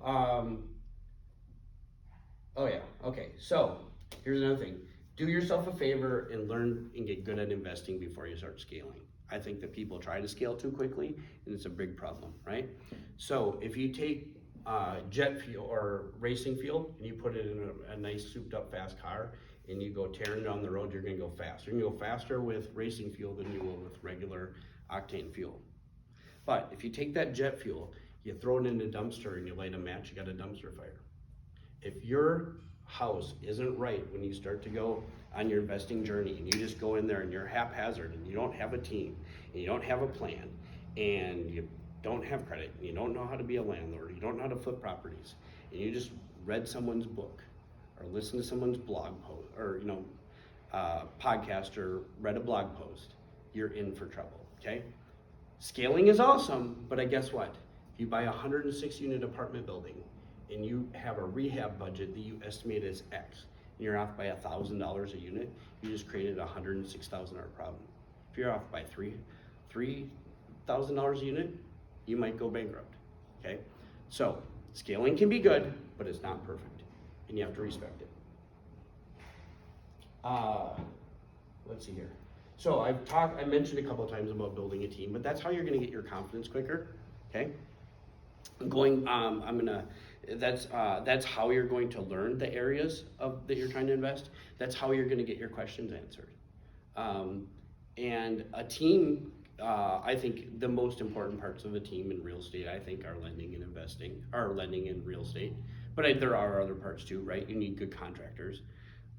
S2: so here's another thing. Do yourself a favor and learn and get good at investing before you start scaling. I think that people try to scale too quickly and it's a big problem, right? So if you take jet fuel or racing fuel and you put it in a nice souped up fast car and you go tearing down the road, you're gonna go fast. You're gonna go faster with racing fuel than you will with regular octane fuel. But if you take that jet fuel, you throw it in a dumpster and you light a match, you got a dumpster fire. If your house isn't right when you start to go on your investing journey and you just go in there and you're haphazard and you don't have a team and you don't have a plan and don't have credit, and you don't know how to be a landlord, you don't know how to flip properties, and you just read someone's book, or listened to someone's blog post, or podcast, or read a blog post, you're in for trouble, okay? Scaling is awesome, but I guess what? If you buy a 106 unit apartment building and you have a rehab budget that you estimate as X, and you're off by $1,000 a unit, you just created a $106,000 problem. If you're off by $3,000 a unit, you might go bankrupt, okay? So scaling can be good, but it's not perfect, and you have to respect it. Let's see here. So I mentioned a couple of times about building a team, but that's how you're gonna get your confidence quicker, okay? That's how you're going to learn the areas that you're trying to invest. That's how you're gonna get your questions answered. And a team, I think the most important parts of a team in real estate, I think, are lending and investing, or lending in real estate. But there are other parts too, right? You need good contractors.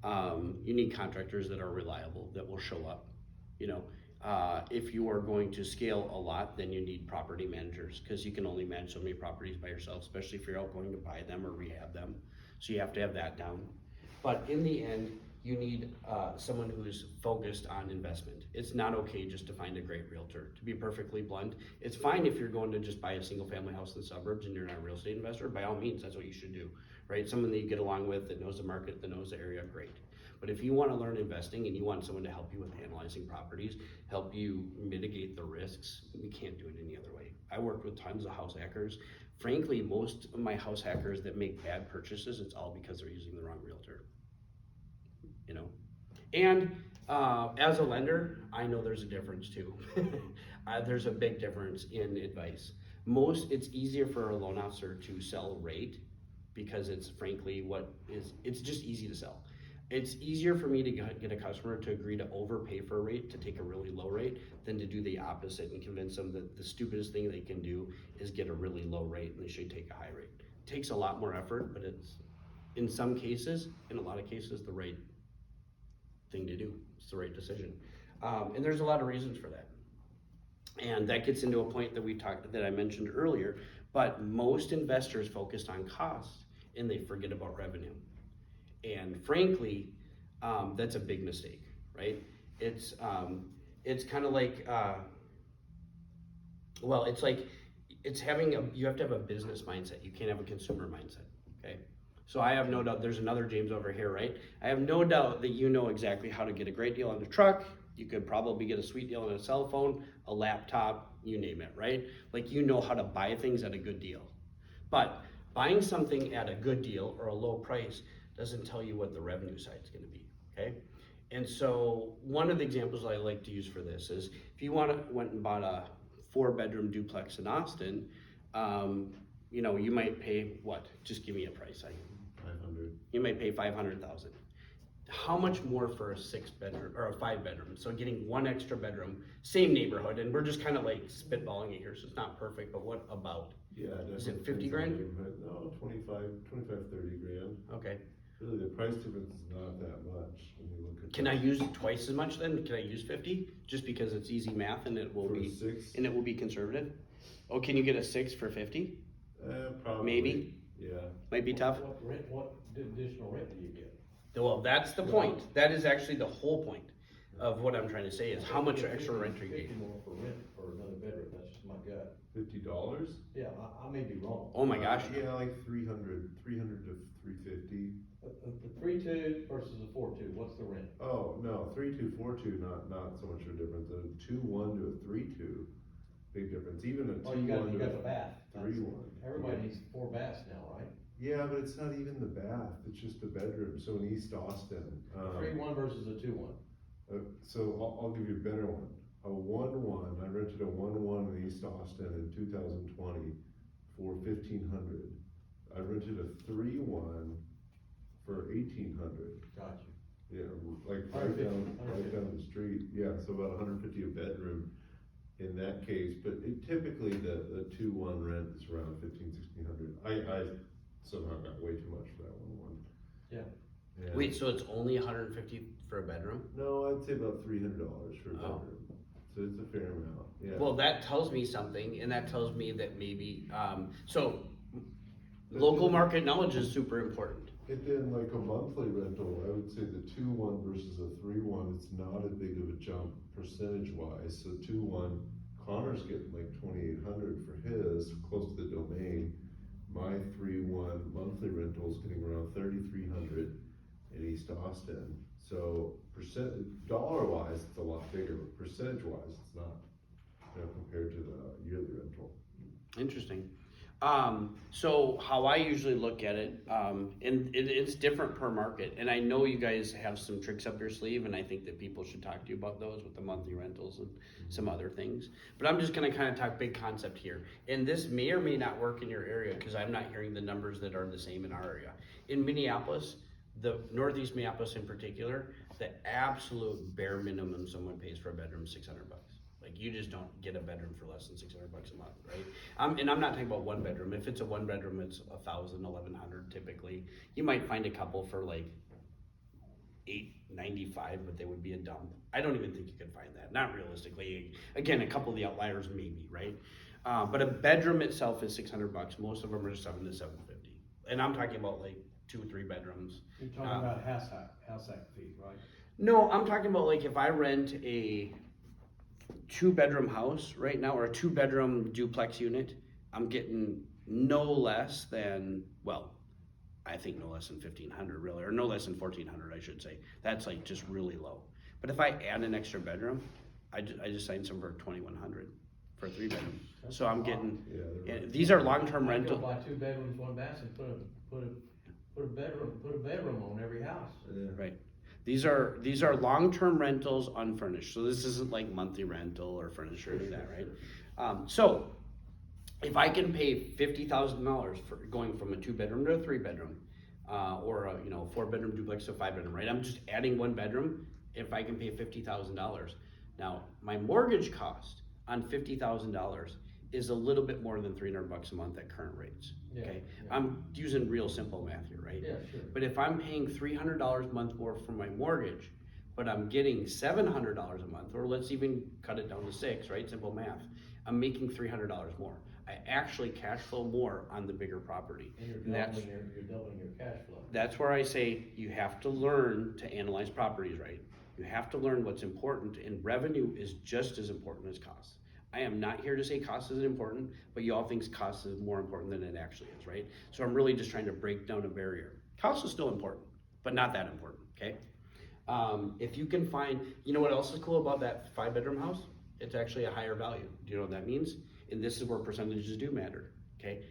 S2: You need contractors that are reliable, that will show up. If you are going to scale a lot, then you need property managers, because you can only manage so many properties by yourself, especially if you're out going to buy them or rehab them. So you have to have that down. But in the end, you need someone who's focused on investment. It's not okay just to find a great realtor. To be perfectly blunt, it's fine if you're going to just buy a single family house in the suburbs and you're not a real estate investor. By all means, that's what you should do, right? Someone that you get along with, that knows the market, that knows the area, great. But if you want to learn investing and you want someone to help you with analyzing properties, help you mitigate the risks, we can't do it any other way. I worked with tons of house hackers. Frankly, most of my house hackers that make bad purchases, it's all because they're using the wrong realtor. And as a lender, I know there's a difference too. There's a big difference in advice. It's easier for a loan officer to sell rate, because it's frankly it's just easy to sell. It's easier for me to get a customer to agree to overpay for a rate, to take a really low rate, than to do the opposite and convince them that the stupidest thing they can do is get a really low rate and they should take a high rate. It takes a lot more effort, but it's, in some cases, in a lot of cases, the right thing to do. It's the right decision. And there's a lot of reasons for that. And that gets into a point that I mentioned earlier, but most investors focus on cost and they forget about revenue. And frankly, that's a big mistake, right? It's kind of like, you have to have a business mindset. You can't have a consumer mindset, okay? So I have no doubt, there's another James over here, right? I have no doubt that you know exactly how to get a great deal on a truck. You could probably get a sweet deal on a cell phone, a laptop, you name it, right? Like, you know how to buy things at a good deal. But buying something at a good deal or a low price doesn't tell you what the revenue side is gonna be, okay? And so one of the examples I like to use for this is, if you went and bought a 4-bedroom duplex in Austin, you might pay what? Just give me a price.
S3: 500.
S2: You might pay $500,000. How much more for a 6-bedroom or a 5-bedroom? So getting one extra bedroom, same neighborhood, and we're just kind of like spitballing it here, so it's not perfect, but what about?
S3: Yeah,
S2: Is it 50 grand?
S3: No, 25, 30 grand.
S2: Okay.
S3: Really, the price difference is not that much when you look at.
S2: Can I use twice as much then? Can I use 50? Just because it's easy math and it will
S3: For
S2: be
S3: 6?
S2: and it will be conservative? Oh, can you get a 6 for 50?
S3: Probably.
S2: Maybe.
S3: Yeah.
S2: Might be tough.
S1: What additional rent do you get?
S2: Well, that's the point. That is actually the whole point of what I'm trying to say, is how much extra rent are you
S1: 50
S2: getting?
S1: more for rent for another bedroom, that's just my gut.
S3: $50?
S1: Yeah, I may be wrong.
S2: Oh my gosh.
S3: Yeah, like 300 to 350.
S1: The 3.2 versus a 4.2, what's the rent?
S3: Oh, no, 3.2, 4.2, not so much of a difference. A 2.1 to a 3.2, big difference. Even a 2.1
S1: Oh, you got
S3: to
S1: the
S3: a
S1: bath.
S3: 3.1.
S1: Everybody needs 4 baths now, right?
S3: Yeah, but it's not even the bath, it's just a bedroom. So in East Austin.
S1: 3.1 versus a 2.1.
S3: So I'll give you a better one. A 1.1, I rented a 1.1 in East Austin in 2020 for $1,500. I rented a 3.1 for $1,800.
S1: Gotcha.
S3: Yeah, like right
S1: 150.
S3: down the street. Yeah, so about $150 a bedroom in that case. But typically the 2.1 rent is around $1,500, $1,600. I somehow got way too much for that 1.1.
S1: Yeah.
S3: Yeah.
S2: Wait, so it's only $150 for a bedroom?
S3: No, I'd say about $300 for a
S2: Oh.
S3: bedroom. So it's a fair amount, yeah.
S2: Well, that tells me something, and that tells me that maybe, so local market knowledge is super important.
S3: And then like a monthly rental, I would say the 2-1 versus a 3-1, it's not as big of a jump percentage wise. So 2-1, Connor's getting like 2,800 for his, close to the domain. My 3-1 monthly rental is getting around 3,300 in East Austin. So dollar wise, it's a lot bigger, but percentage wise, it's not, compared to the yearly rental.
S2: Interesting. So how I usually look at it, and it's different per market, and I know you guys have some tricks up your sleeve, and I think that people should talk to you about those with the monthly rentals and some other things. But I'm just gonna kind of talk big concept here, and this may or may not work in your area because I'm not hearing the numbers that are the same in our area. In Minneapolis, the Northeast Minneapolis in particular, the absolute bare minimum someone pays for a bedroom is $600. Like, you just don't get a bedroom for less than $600 a month, right? And I'm not talking about one bedroom. If it's a one bedroom, it's $1,000, $1,100 typically. You might find a couple for like $895, but they would be a dump. I don't even think you could find that. Not realistically. Again, a couple of the outliers maybe, right? But a bedroom itself is $600. Most of them are $700 to $750, and I'm talking about like 2 or 3 bedrooms.
S1: You're talking about house act fee, right?
S2: No, I'm talking about like if I rent a 2-bedroom house right now, or a 2-bedroom duplex unit, I'm getting no less than, well, I think no less than $1,500 really, or no less than $1,400 I should say. That's like just really low. But if I add an extra bedroom, I just signed some for $2,100 for a 3-bedroom. So I'm getting, and these are long-term rental.
S1: Buy 2 bedrooms, 1 bath, and put a bedroom on every house.
S3: Yeah.
S2: Right. These are long-term rentals unfurnished. So this isn't like monthly rental or furniture or that, right? So if I can pay $50,000 for going from a 2-bedroom to a 3-bedroom, or a 4-bedroom duplex to a 5-bedroom, right? I'm just adding 1 bedroom. If I can pay $50,000, now my mortgage cost on $50,000 is a little bit more than $300 a month at current rates. Okay, yeah. I'm using real simple math here, right?
S1: Yeah, sure.
S2: But if I'm paying $300 a month more for my mortgage, but I'm getting $700 a month, or let's even cut it down to $600, right? Simple math. I'm making $300 more. I actually cash flow more on the bigger property.
S1: And you're doubling your cash flow.
S2: That's where I say you have to learn to analyze properties, right? You have to learn what's important, and revenue is just as important as cost. I am not here to say cost isn't important, but you all think cost is more important than it actually is, right? So I'm really just trying to break down a barrier. Cost is still important, but not that important, okay? If you can find, you know what else is cool about that 5-bedroom house? It's actually a higher value. Do you know what that means? And this is where percentages do matter, okay?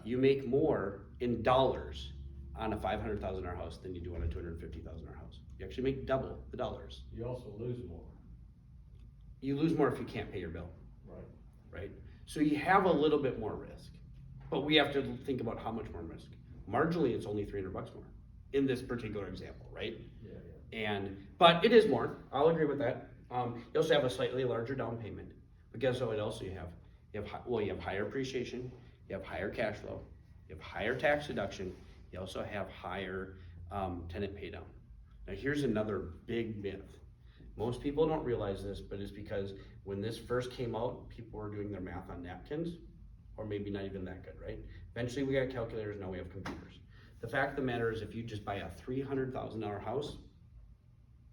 S2: You make more in dollars on a $500,000 house than you do on a $250,000 house. You actually make double the dollars.
S1: You also lose more.
S2: You lose more if you can't pay your bill.
S1: Right.
S2: So you have a little bit more risk, but we have to think about how much more risk. Marginally, it's only $300 more in this particular example, right?
S1: Yeah.
S2: But it is more. I'll agree with that. You also have a slightly larger down payment, but guess what else you have? You have higher appreciation, you have higher cash flow, you have higher tax deduction, you also have higher tenant pay down. Now here's another big myth. Most people don't realize this, but it's because when this first came out, people were doing their math on napkins, or maybe not even that good, right? Eventually we got calculators, now we have computers. The fact of the matter is, if you just buy a $300,000 house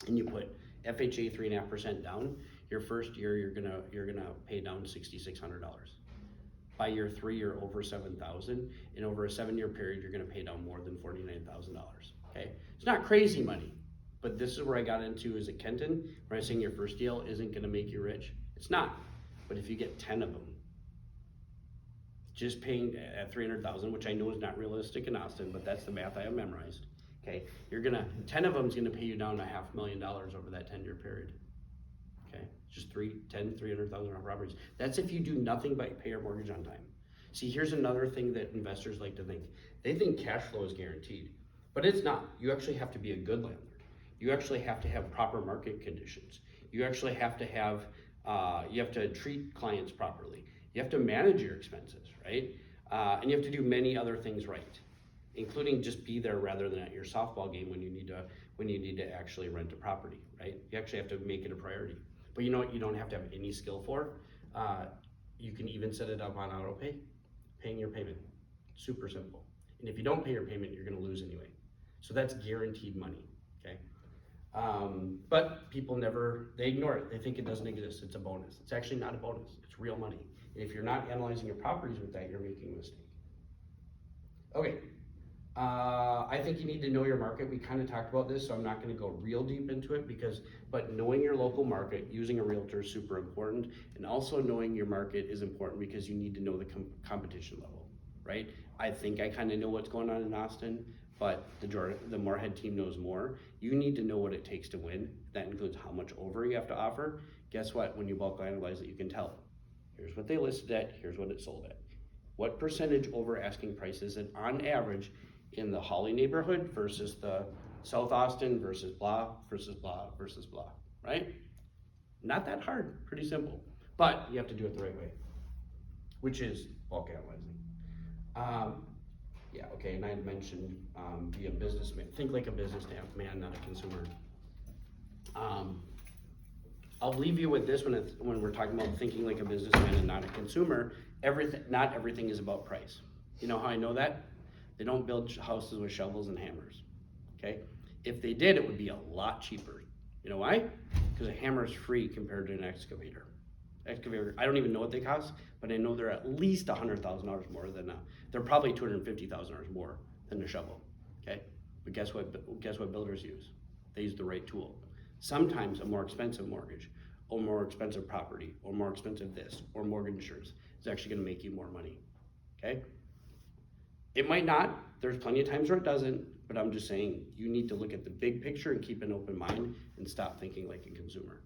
S2: and you put FHA 3.5% down, your first year you're gonna pay down $6,600. By year 3, you're over $7,000, and over a 7-year period, you're gonna pay down more than $49,000. Okay, it's not crazy money. But this is where I got into is at Kenton, where I was saying your first deal isn't gonna make you rich. It's not, but if you get 10 of them, just paying at $300,000, which I know is not realistic in Austin, but that's the math I have memorized. Okay, 10 of them is gonna pay you down $500,000 over that 10-year period. Okay, just $300,000 properties. That's if you do nothing but pay your mortgage on time. See, here's another thing that investors like to think. They think cash flow is guaranteed, but it's not. You actually have to be a good landlord. You actually have to have proper market conditions. You actually have to have, you have to treat clients properly. You have to manage your expenses, right? And you have to do many other things right, including just be there rather than at your softball game when you need to actually rent a property, right? You actually have to make it a priority. But you know what you don't have to have any skill for? You can even set it up on auto pay, paying your payment. Super simple. And if you don't pay your payment, you're gonna lose anyway. So that's guaranteed money, okay? But people they ignore it. They think it doesn't exist. It's a bonus. It's actually not a bonus. It's real money. And if you're not analyzing your properties with that, you're making a mistake. Okay, I think you need to know your market. We kind of talked about this, so I'm not gonna go real deep into it but knowing your local market, using a realtor is super important. And also knowing your market is important because you need to know the competition level, right? I think I kind of know what's going on in Austin, but the Moorhead team knows more. You need to know what it takes to win. That includes how much over you have to offer. Guess what? When you bulk analyze it, you can tell. Here's what they listed at, here's what it sold at. What percentage over asking price is it on average in the Holly neighborhood versus the South Austin versus blah, versus blah, versus blah, right? Not that hard, pretty simple. But you have to do it the right way, which is bulk analyzing. Yeah, okay, and I had mentioned be a businessman. Think like a businessman, not a consumer. I'll leave you with this when we're talking about thinking like a businessman and not a consumer. Not everything is about price. You know how I know that? They don't build houses with shovels and hammers, okay? If they did, it would be a lot cheaper. You know why? Because a hammer is free compared to an excavator. Excavator, I don't even know what they cost, but I know they're at least $100,000 more than they're probably $250,000 more than a shovel, okay? But guess what builders use? They use the right tool. Sometimes a more expensive mortgage, or more expensive property, or more expensive this, or mortgage insurance is actually gonna make you more money, okay? It might not, there's plenty of times where it doesn't, but I'm just saying you need to look at the big picture and keep an open mind and stop thinking like a consumer.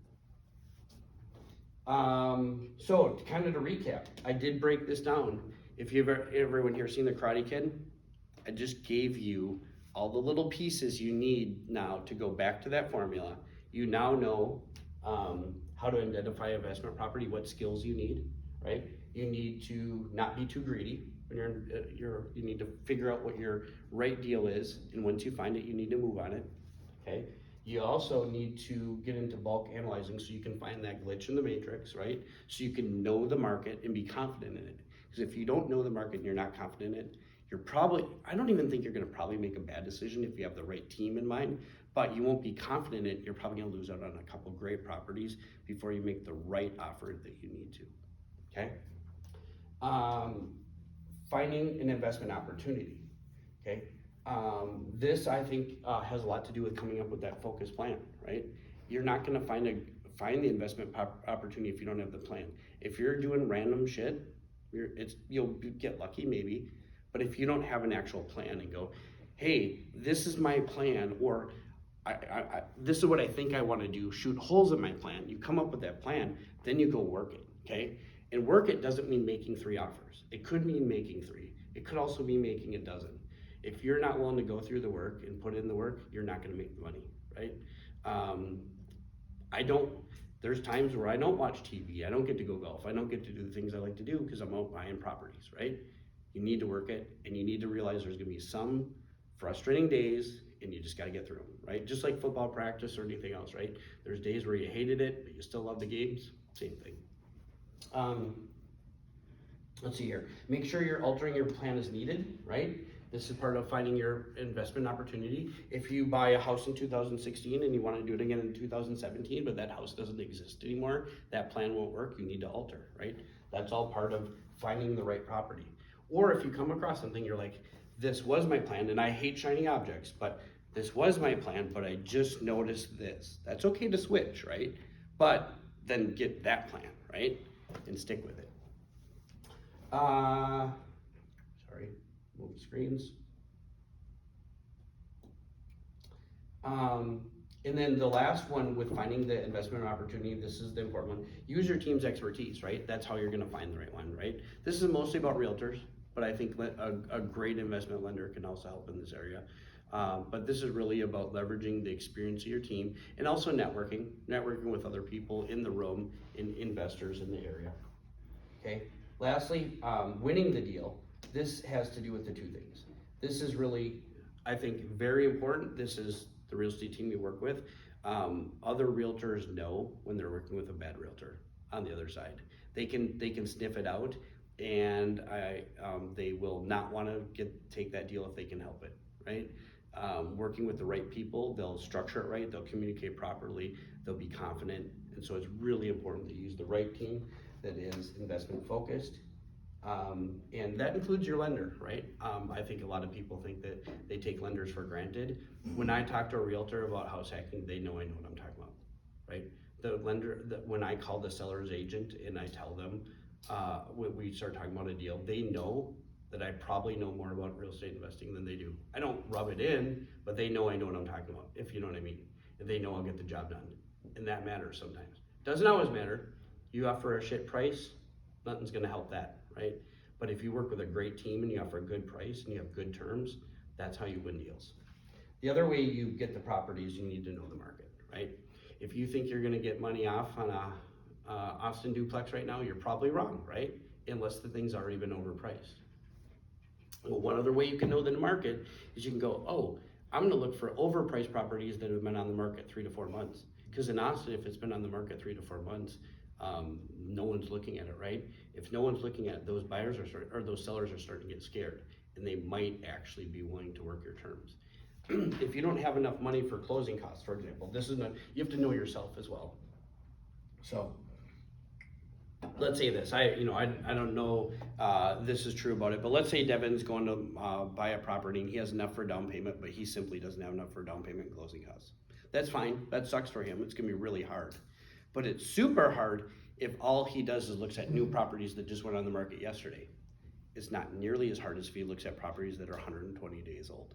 S2: So kind of to recap, I did break this down. If you've everyone here seen The Karate Kid, I just gave you all the little pieces you need now to go back to that formula. You now know how to identify investment property, what skills you need, right? You need to not be too greedy. When you need to figure out what your right deal is, and once you find it, you need to move on it, okay? You also need to get into bulk analyzing so you can find that glitch in the matrix, right? So you can know the market and be confident in it. Because if you don't know the market and you're not confident in it, I don't even think you're gonna probably make a bad decision if you have the right team in mind, but you won't be confident in it. You're probably gonna lose out on a couple great properties before you make the right offer that you need to, okay? Finding an investment opportunity, okay? This I think has a lot to do with coming up with that focus plan, right? You're not gonna find the investment opportunity if you don't have the plan. If you're doing random shit, you'll get lucky maybe, but if you don't have an actual plan and go, hey, this is my plan, or this is what I think I wanna do, shoot holes in my plan, you come up with that plan, then you go work it, okay? And work it doesn't mean making 3 offers. It could mean making 3. It could also be making a dozen. If you're not willing to go through the work and put in the work, you're not gonna make the money, right? There's times where I don't watch TV, I don't get to go golf, I don't get to do the things I like to do because I'm out buying properties, right? You need to work it, and you need to realize there's gonna be some frustrating days, and you just gotta get through them, right? Just like football practice or anything else, right? There's days where you hated it, but you still love the games, same thing. Let's see here. Make sure you're altering your plan as needed, right? This is part of finding your investment opportunity. If you buy a house in 2016 and you want to do it again in 2017, but that house doesn't exist anymore, that plan won't work, you need to alter, right? That's all part of finding the right property. Or if you come across something, you're like, this was my plan, and I hate shiny objects, but this was my plan, but I just noticed this. That's okay to switch, right? But then get that plan, right? And stick with it. Sorry, move screens. And then the last one with finding the investment opportunity, this is the important one. Use your team's expertise, right? That's how you're gonna find the right one, right? This is mostly about realtors, but I think a great investment lender can also help in this area. But this is really about leveraging the experience of your team and also networking with other people in the room and investors in the area, okay? Lastly, winning the deal. This has to do with the 2 things. This is really, I think, very important. This is the real estate team we work with. Other realtors know when they're working with a bad realtor on the other side. They can sniff it out, and they will not want to take that deal if they can help it, right? Working with the right people, they'll structure it right, they'll communicate properly, they'll be confident, and so it's really important to use the right team that is investment focused. And that includes your lender, right? I think a lot of people think that they take lenders for granted. When I talk to a realtor about house hacking, they know I know what I'm talking about, right? The lender, when I call the seller's agent and I tell them, when we start talking about a deal, they know that I probably know more about real estate investing than they do. I don't rub it in, but they know I know what I'm talking about, if you know what I mean. And they know I'll get the job done. And that matters sometimes. Doesn't always matter. You offer a shit price, nothing's gonna help that, right? But if you work with a great team and you offer a good price and you have good terms, that's how you win deals. The other way you get the properties, you need to know the market, right? If you think you're gonna get money off on a Austin duplex right now, you're probably wrong, right? Unless the thing's already been overpriced. Well, one other way you can know the market is you can go, oh, I'm gonna look for overpriced properties that have been on the market 3 to 4 months. Because in Austin, if it's been on the market 3 to 4 months, no one's looking at it, right? If no one's looking at it, those buyers or those sellers are starting to get scared, and they might actually be willing to work your terms. If you don't have enough money for closing costs, for example, you have to know yourself as well. So let's say this, I don't know this is true about it, but let's say Devin's going to buy a property and he has enough for down payment, but he simply doesn't have enough for down payment and closing costs. That's fine, that sucks for him, it's gonna be really hard. But it's super hard if all he does is looks at new properties that just went on the market yesterday. It's not nearly as hard as if he looks at properties that are 120 days old.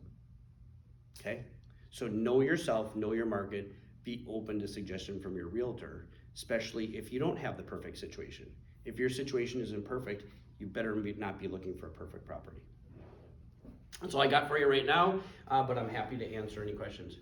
S2: Okay? So know yourself, know your market, be open to suggestion from your realtor, especially if you don't have the perfect situation. If your situation isn't perfect, you better not be looking for a perfect property. That's all I got for you right now, but I'm happy to answer any questions.